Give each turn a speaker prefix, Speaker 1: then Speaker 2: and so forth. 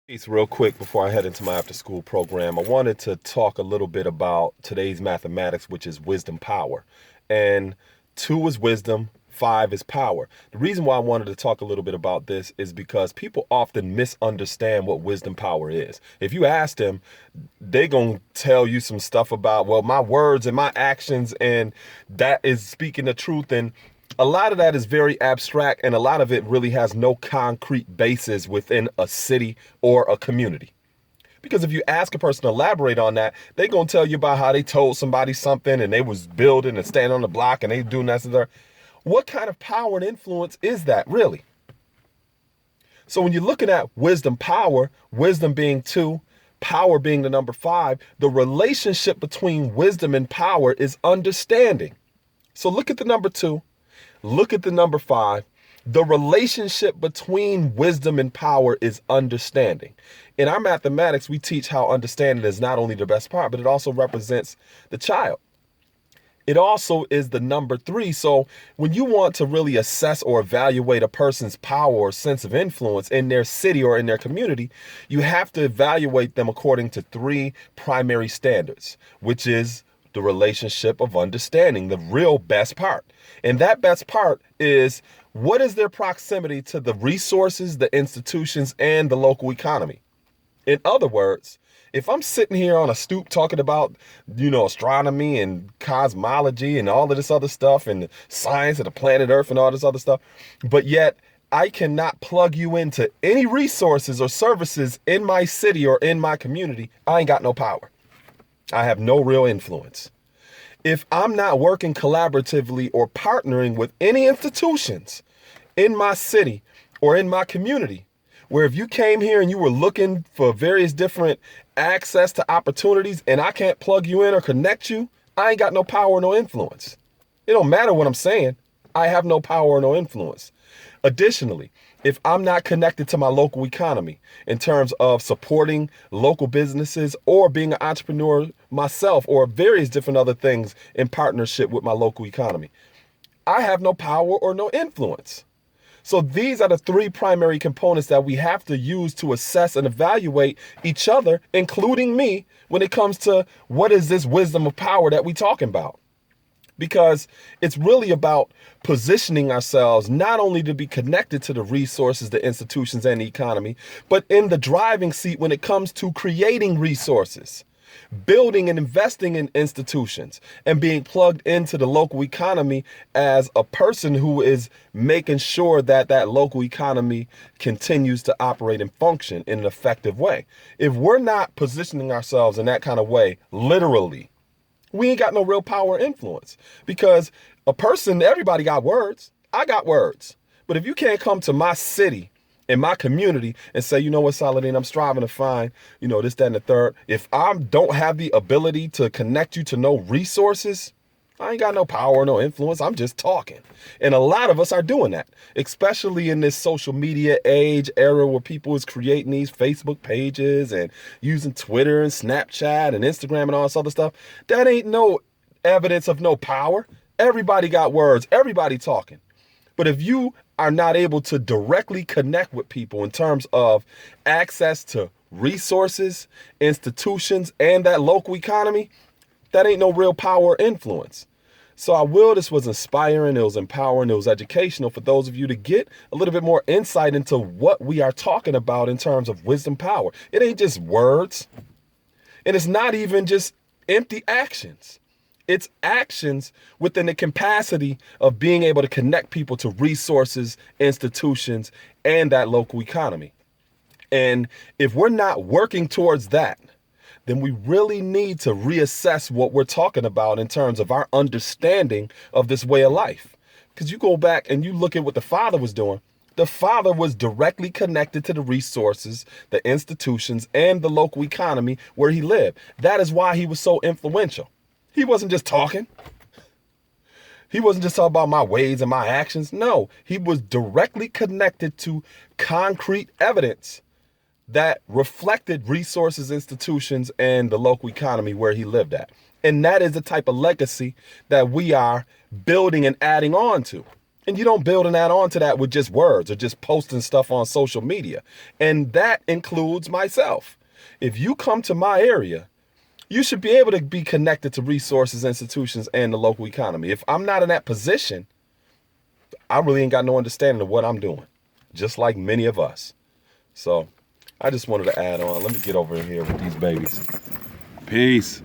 Speaker 1: Piece real quick before I head into my after school program. I wanted to talk a little bit about today's mathematics, which is wisdom power. And two is wisdom, five is power. The reason why I wanted to talk a little bit about this is because people often misunderstand what wisdom power is. If you ask them, they gonna tell you some stuff about, well, my words and my actions, and that is speaking the truth. And a lot of that is very abstract, and a lot of it really has no concrete basis within a city or a community. Because if you ask a person to elaborate on that, they're going to tell you about how they told somebody something and they was building and standing on the block and they doing that and that. What kind of power and influence is that really? So when you're looking at wisdom power, wisdom being two, power being the number five, the relationship between wisdom and power is understanding. So look at the number two. Look at the number five. The relationship between wisdom and power is understanding. In our mathematics, we teach how understanding is not only the best part, but it also represents the child. It also is the number three. So when you want to really assess or evaluate a person's power or sense of influence in their city or in their community, you have to evaluate them according to three primary standards, which is the relationship of understanding, the real best part. And that best part is, what is their proximity to the resources, the institutions, and the local economy? In other words, if I'm sitting here on a stoop talking about, astronomy and cosmology and all of this other stuff and science of the planet Earth and all this other stuff, but yet I cannot plug you into any resources or services in my city or in my community, I ain't got no power. I have no real influence. If I'm not working collaboratively or partnering with any institutions in my city or in my community, where if you came here and you were looking for various different access to opportunities and I can't plug you in or connect you, I ain't got no power or no influence. It don't matter what I'm saying. I have no power or no influence. Additionally, if I'm not connected to my local economy in terms of supporting local businesses or being an entrepreneur myself or various different other things in partnership with my local economy, I have no power or no influence. So these are the three primary components that we have to use to assess and evaluate each other, including me, when it comes to what is this wisdom of power that we talking about. Because it's really about positioning ourselves not only to be connected to the resources, the institutions, and the economy, but in the driving seat when it comes to creating resources, building and investing in institutions, and being plugged into the local economy as a person who is making sure that that local economy continues to operate and function in an effective way. If we're not positioning ourselves in that kind of way, literally, we ain't got no real power or influence. Because a person, everybody got words. I got words. But if you can't come to my city and my community and say, you know what, Saladin, I'm striving to find, this, that, and the third. If I don't have the ability to connect you to no resources, I ain't got no power or no influence. I'm just talking. And a lot of us are doing that, especially in this social media age era where people is creating these Facebook pages and using Twitter and Snapchat and Instagram and all this other stuff. That ain't no evidence of no power. Everybody got words. Everybody talking. But if you are not able to directly connect with people in terms of access to resources, institutions, and that local economy, that ain't no real power or influence. So this was inspiring, it was empowering, it was educational for those of you to get a little bit more insight into what we are talking about in terms of wisdom power. It ain't just words, and it's not even just empty actions. It's actions within the capacity of being able to connect people to resources, institutions, and that local economy. And if we're not working towards that, then we really need to reassess what we're talking about in terms of our understanding of this way of life. Because you go back and you look at what the Father was doing. The Father was directly connected to the resources, the institutions, and the local economy where he lived. That is why he was so influential. He wasn't just talking. He wasn't just talking about my ways and my actions. No, he was directly connected to concrete evidence that reflected resources, institutions, and the local economy where he lived at. And that is the type of legacy that we are building and adding on to. And you don't build and add on to that with just words or just posting stuff on social media. And that includes myself. If you come to my area, you should be able to be connected to resources, institutions, and the local economy. If I'm not in that position, I really ain't got no understanding of what I'm doing, just like many of us. So I just wanted to add on. Let me get over here with these babies. Peace.